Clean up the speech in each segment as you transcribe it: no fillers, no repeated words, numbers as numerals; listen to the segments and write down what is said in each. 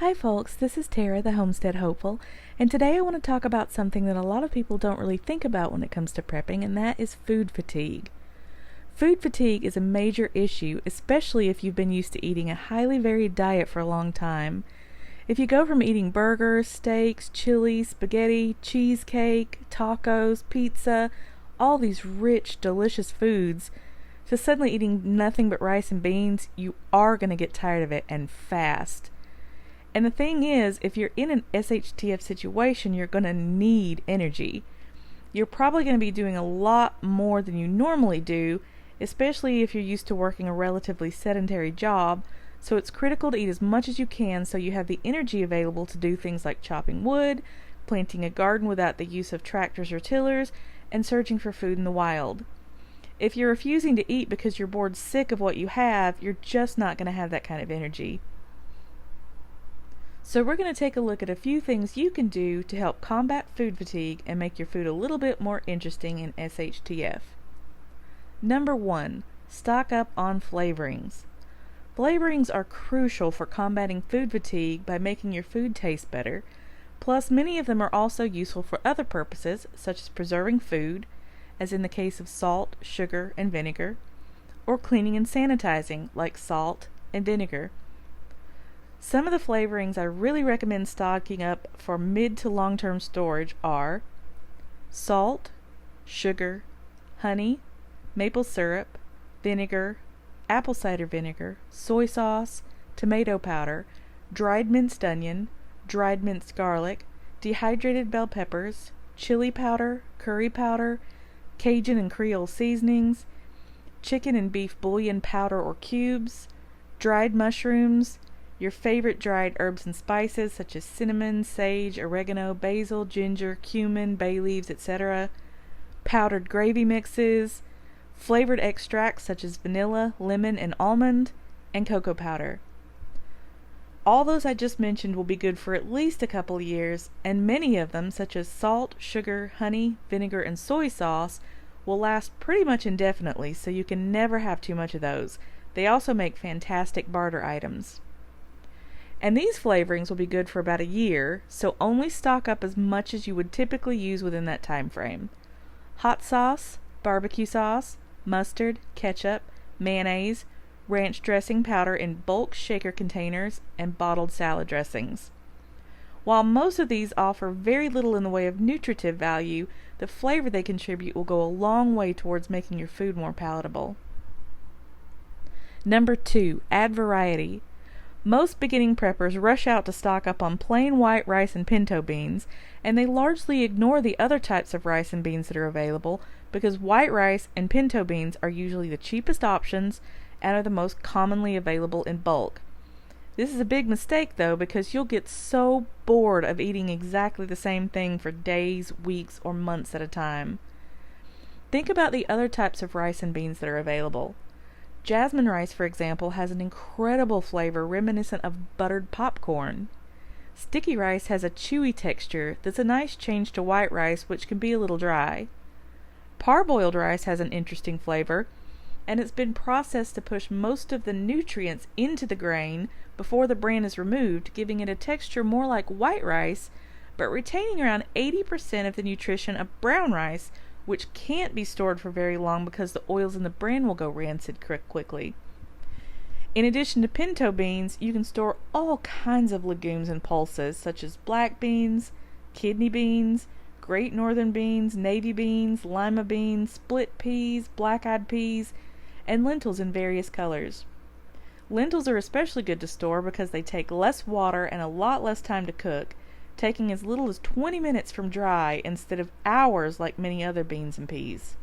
Hi folks, this is Tara, the Homestead Hopeful, and today I want to talk about something that a lot of people don't really think about when it comes to prepping, and that is food fatigue. Food fatigue is a major issue, especially if you've been used to eating a highly varied diet for a long time. If you go from eating burgers, steaks, chili, spaghetti, cheesecake, tacos, pizza, all these rich, delicious foods, to suddenly eating nothing but rice and beans, you are going to get tired of it, and fast. And the thing is, if you're in an SHTF situation, you're going to need energy. You're probably going to be doing a lot more than you normally do, especially if you're used to working a relatively sedentary job, so it's critical to eat as much as you can so you have the energy available to do things like chopping wood, planting a garden without the use of tractors or tillers, and searching for food in the wild. If you're refusing to eat because you're bored sick of what you have, you're just not going to have that kind of energy. So we're going to take a look at a few things you can do to help combat food fatigue and make your food a little bit more interesting in SHTF. Number 1. Stock up on flavorings. Flavorings are crucial for combating food fatigue by making your food taste better, plus many of them are also useful for other purposes, such as preserving food, as in the case of salt, sugar, and vinegar, or cleaning and sanitizing, like salt and vinegar. Some of the flavorings I really recommend stocking up for mid to long-term storage are salt, sugar, honey, maple syrup, vinegar, apple cider vinegar, soy sauce, tomato powder, dried minced onion, dried minced garlic, dehydrated bell peppers, chili powder, curry powder, Cajun and Creole seasonings, chicken and beef bouillon powder or cubes, dried mushrooms, your favorite dried herbs and spices such as cinnamon, sage, oregano, basil, ginger, cumin, bay leaves, etc., powdered gravy mixes, flavored extracts such as vanilla, lemon, and almond, and cocoa powder. All those I just mentioned will be good for at least a couple of years, and many of them, such as salt, sugar, honey, vinegar, and soy sauce, will last pretty much indefinitely, so you can never have too much of those. They also make fantastic barter items. And these flavorings will be good for about a year, so only stock up as much as you would typically use within that time frame. Hot sauce, barbecue sauce, mustard, ketchup, mayonnaise, ranch dressing powder in bulk shaker containers, and bottled salad dressings. While most of these offer very little in the way of nutritive value, the flavor they contribute will go a long way towards making your food more palatable. Number 2, add variety. Most beginning preppers rush out to stock up on plain white rice and pinto beans, and they largely ignore the other types of rice and beans that are available because white rice and pinto beans are usually the cheapest options and are the most commonly available in bulk. This is a big mistake though, because you'll get so bored of eating exactly the same thing for days, weeks, or months at a time. Think about the other types of rice and beans that are available. Jasmine rice, for example, has an incredible flavor reminiscent of buttered popcorn. Sticky rice has a chewy texture that's a nice change to white rice, which can be a little dry. Parboiled rice has an interesting flavor, and it's been processed to push most of the nutrients into the grain before the bran is removed, giving it a texture more like white rice, but retaining around 80% of the nutrition of brown rice, which can't be stored for very long because the oils in the bran will go rancid quickly. In addition to pinto beans, you can store all kinds of legumes and pulses, such as black beans, kidney beans, great northern beans, navy beans, lima beans, split peas, black-eyed peas, and lentils in various colors. Lentils are especially good to store because they take less water and a lot less time to cook, taking as little as 20 minutes from dry instead of hours like many other beans and peas.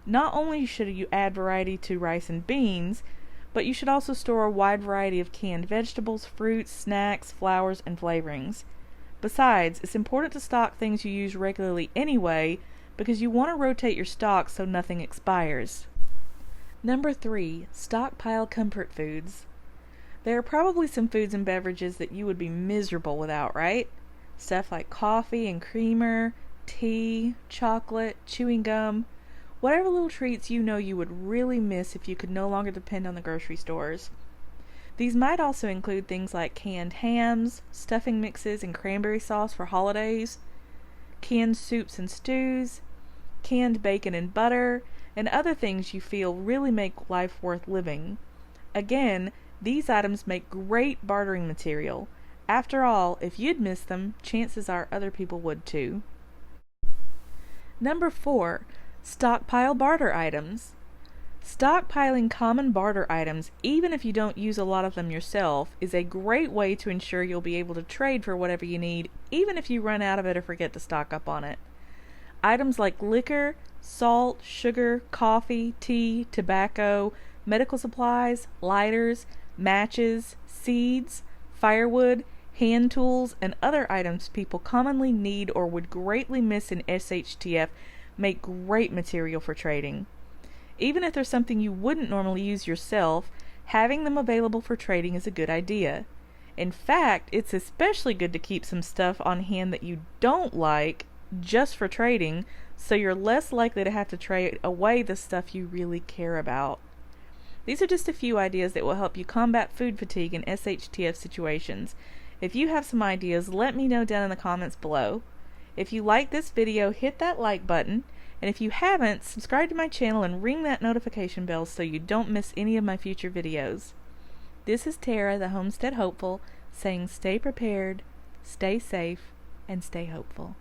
Not only should you add variety to rice and beans, but you should also store a wide variety of canned vegetables, fruits, snacks, flours, and flavorings. Besides, it's important to stock things you use regularly anyway, because you want to rotate your stock so nothing expires. Number 3, stockpile comfort foods. There are probably some foods and beverages that you would be miserable without, right? Stuff like coffee and creamer, tea, chocolate, chewing gum, whatever little treats you know you would really miss if you could no longer depend on the grocery stores. These might also include things like canned hams, stuffing mixes and cranberry sauce for holidays, canned soups and stews, canned bacon and butter, and other things you feel really make life worth living. Again, these items make great bartering material. After all, if you'd miss them, chances are other people would too. Number 4. Stockpile barter items. Stockpiling common barter items, even if you don't use a lot of them yourself, is a great way to ensure you'll be able to trade for whatever you need, even if you run out of it or forget to stock up on it. Items like liquor, salt, sugar, coffee, tea, tobacco, medical supplies, lighters, matches, seeds, firewood, hand tools, and other items people commonly need or would greatly miss in SHTF make great material for trading. Even if there's something you wouldn't normally use yourself, having them available for trading is a good idea. In fact, it's especially good to keep some stuff on hand that you don't like just for trading, so you're less likely to have to trade away the stuff you really care about. These are just a few ideas that will help you combat food fatigue in SHTF situations. If you have some ideas, let me know down in the comments below. If you like this video, hit that like button, and if you haven't, subscribe to my channel and ring that notification bell so you don't miss any of my future videos. This is Tara, the Homestead Hopeful, saying stay prepared, stay safe, and stay hopeful.